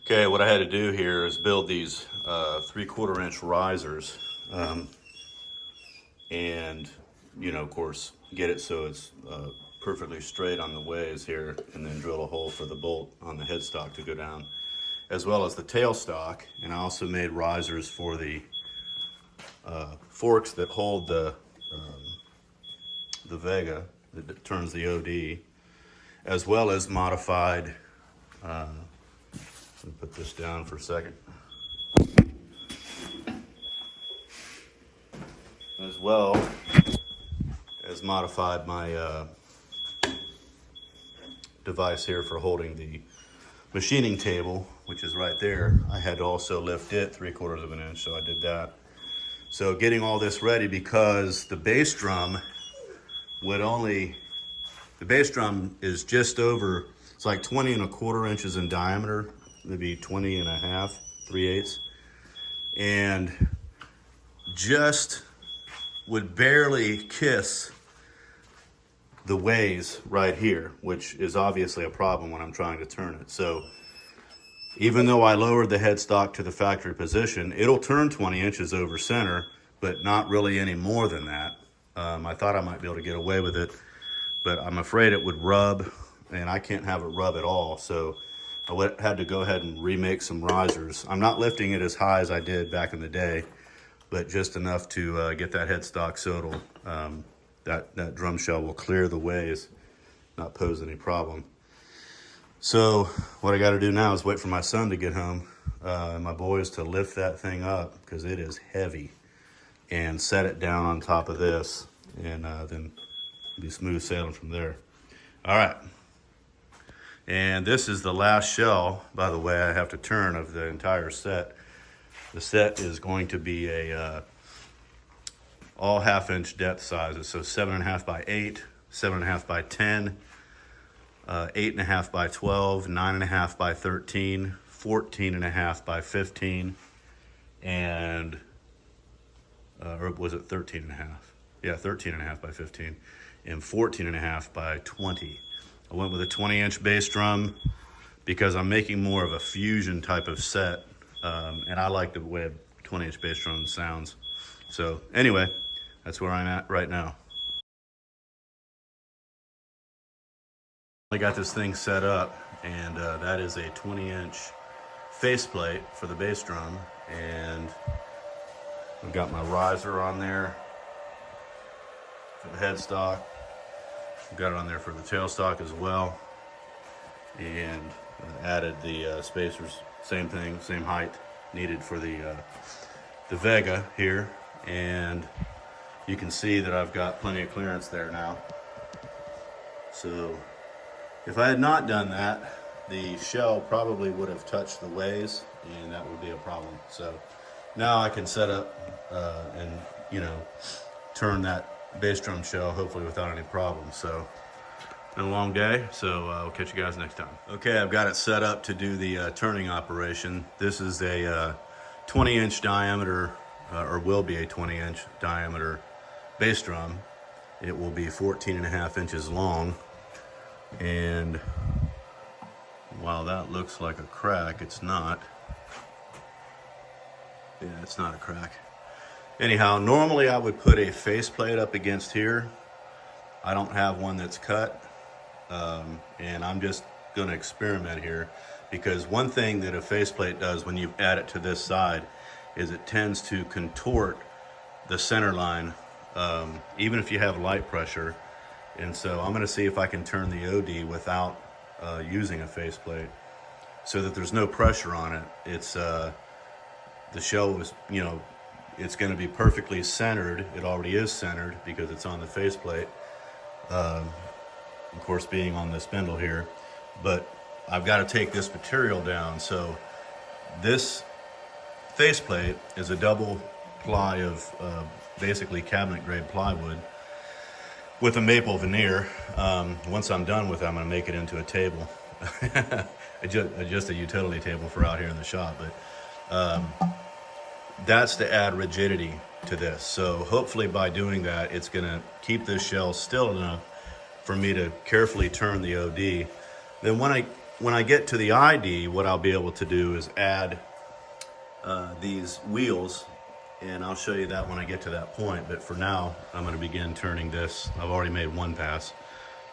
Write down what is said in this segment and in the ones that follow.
Okay, what I had to do here is build these 3/4 inch risers, and of course, get it so it's perfectly straight on the ways here, and then drill a hole for the bolt on the headstock to go down, as well as the tailstock. And I also made risers for the forks that hold the Vega that turns the OD, as well as modified. Let me put this down for a second. As well as modified my device here for holding the machining table, which is right there. I had to also lift it 3/4 of an inch, so I did that. So getting all this ready, because the bass drum the bass drum is just over, it's like 20 1/4 inches in diameter, maybe 20 1/2, 3/8, and just would barely kiss the ways right here, which is obviously a problem when I'm trying to turn it. So even though I lowered the headstock to the factory position, it'll turn 20 inches over center, but not really any more than that. I thought I might be able to get away with it, but I'm afraid it would rub, and I can't have it rub at all. So I had to go ahead and remake some risers. I'm not lifting it as high as I did back in the day, but just enough to get that headstock so it'll, that drum shell will clear the ways, not pose any problem. So what I got to do now is wait for my son to get home, and my boys to lift that thing up, because it is heavy, and set it down on top of this, and then be smooth sailing from there. All right. And this is the last shell, by the way, I have to turn of the entire set. The set is going to be a all 1/2 inch depth sizes, so 7.5 by 8, 7.5 by 10, 8.5 by 12, 9.5 by 13, 14.5 by 15, and or was it 13.5? Yeah, 13.5 by 15, and 14.5 by 20. I went with a 20-inch bass drum because I'm making more of a fusion type of set, and I like the way a 20-inch bass drum sounds. So anyway, that's where I'm at right now. I got this thing set up, and that is a 20-inch faceplate for the bass drum, and I've got my riser on there for the headstock. I've got it on there for the tailstock as well, and added the spacers, same thing, same height needed for the Vega here, and you can see that I've got plenty of clearance there now. So if I had not done that, the shell probably would have touched the ways, and that would be a problem. So now I can set up and turn that bass drum shell hopefully without any problems. So been a long day, so I'll catch you guys next time. Okay, I've got it set up to do the turning operation. This is a 20-inch diameter, or will be a 20-inch diameter bass drum. It will be 14.5 inches long, and while that looks like a crack, it's not. Yeah, it's not a crack. Anyhow, normally I would put a faceplate up against here. I don't have one that's cut, and I'm just going to experiment here, because one thing that a faceplate does when you add it to this side is it tends to contort the center line, even if you have light pressure. And so I'm going to see if I can turn the OD without using a faceplate, so that there's no pressure on it. It's the shell is, it's going to be perfectly centered. It already is centered because it's on the faceplate, of course being on the spindle here, but I've got to take this material down. So this faceplate is a double ply of basically cabinet grade plywood with a maple veneer. Once I'm done with it, I'm going to make it into a table. Just a utility table for out here in the shop, but that's to add rigidity to this. So hopefully by doing that, it's going to keep this shell still enough for me to carefully turn the OD. Then when I when I get to the ID, what I'll be able to do is add these wheels, and I'll show you that when I get to that point. But for now, I'm going to begin turning this. I've already made one pass,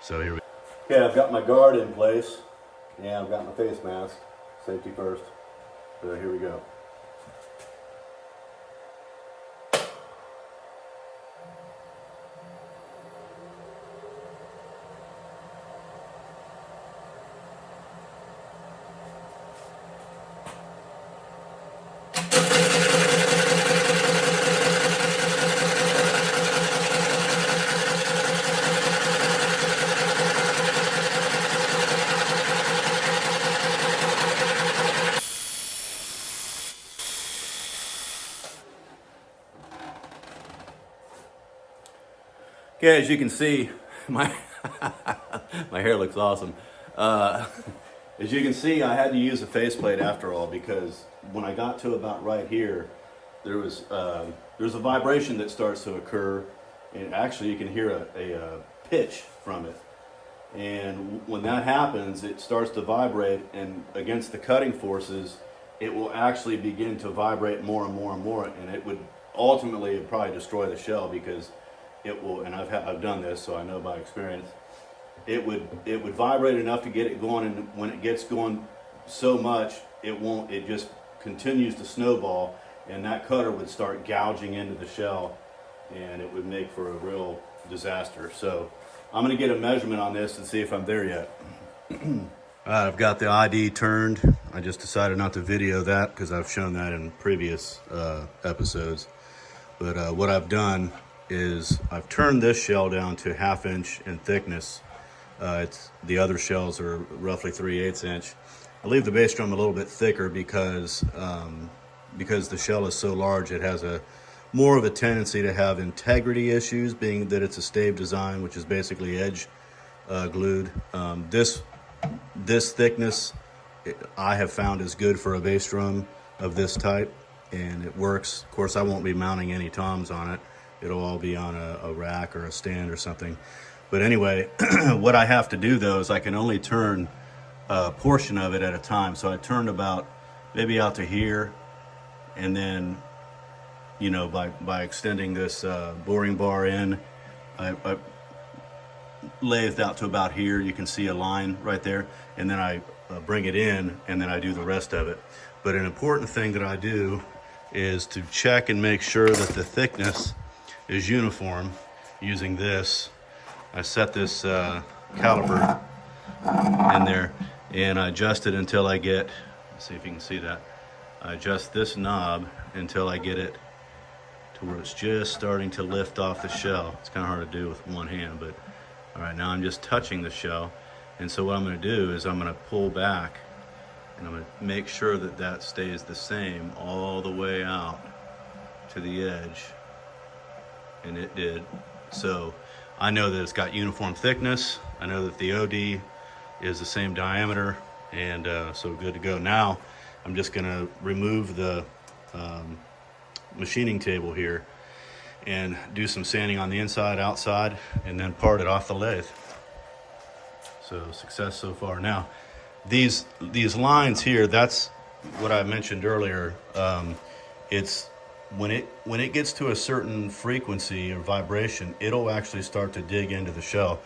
so here we go. Okay, I've got my guard in place, and I've got my face mask, safety first. So here we go. Okay, as you can see, my my hair looks awesome. As you can see, I had to use a faceplate after all, because when I got to about right here, there's a vibration that starts to occur, and actually you can hear a pitch from it. And when that happens, it starts to vibrate, and against the cutting forces, it will actually begin to vibrate more and more and more, and it would ultimately probably destroy the shell, because it will, and I've done this, so I know by experience. It would vibrate enough to get it going, and when it gets going so much, it just continues to snowball, and that cutter would start gouging into the shell, and it would make for a real disaster. So I'm going to get a measurement on this and see if I'm there yet. All right, I've got the ID turned. I just decided not to video that because I've shown that in previous episodes. But what I've done is I've turned this shell down to 1/2 inch in thickness. The other shells are roughly 3/8 inch. I leave the bass drum a little bit thicker because the shell is so large, it has more of a tendency to have integrity issues, being that it's a stave design, which is basically edge glued. This thickness I have found is good for a bass drum of this type, and it works. Of course, I won't be mounting any toms on it. It'll all be on a rack or a stand or something. But anyway, what I have to do though is I can only turn a portion of it at a time. So I turned about maybe out to here, and then, you know, by extending this boring bar in, I lathed out to about here. You can see a line right there, and then I bring it in, and then I do the rest of it. But an important thing that I do is to check and make sure that the thickness is uniform using this. I set this caliper in there, and I adjust it until I get, let's see if you can see that. I adjust this knob until I get it to where it's just starting to lift off the shell. It's kind of hard to do with one hand, but all right, now I'm just touching the shell. And so what I'm going to do is I'm going to pull back, and I'm going to make sure that that stays the same all the way out to the edge. And it did. So I know that it's got uniform thickness. I know that the OD is the same diameter, and so good to go. Now I'm just going to remove the machining table here and do some sanding on the inside, outside, and then part it off the lathe. So success so far. Now these lines here, that's what I mentioned earlier. It's when it gets to a certain frequency or vibration, it'll actually start to dig into the shell.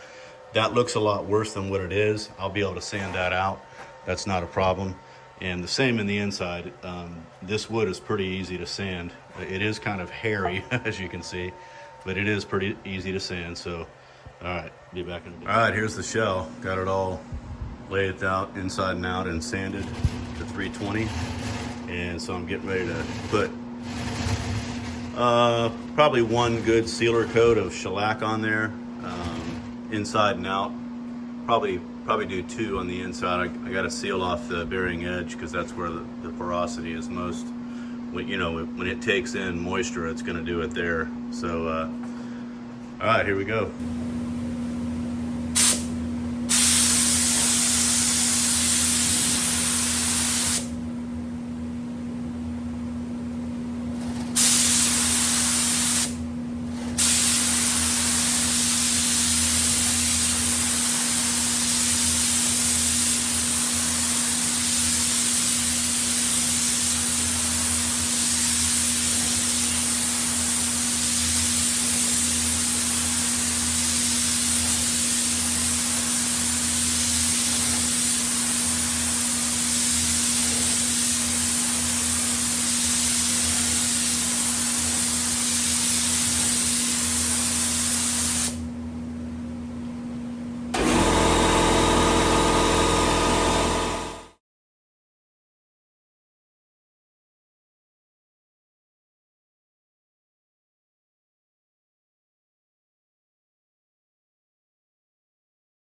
That looks a lot worse than what it is. I'll be able to sand that out. That's not a problem. And the same in the inside. This wood is pretty easy to sand. It is kind of hairy, as you can see, but it is pretty easy to sand. So, all right, be back in a bit. All right, here's the shell. Got it all lathed out inside and out and sanded to 320. And so I'm getting ready to put probably one good sealer coat of shellac on there, inside and out. Probably do 2 on the inside. I got to seal off the bearing edge, because that's where the porosity is most. When it takes in moisture, it's going to do it there. So all right, here we go.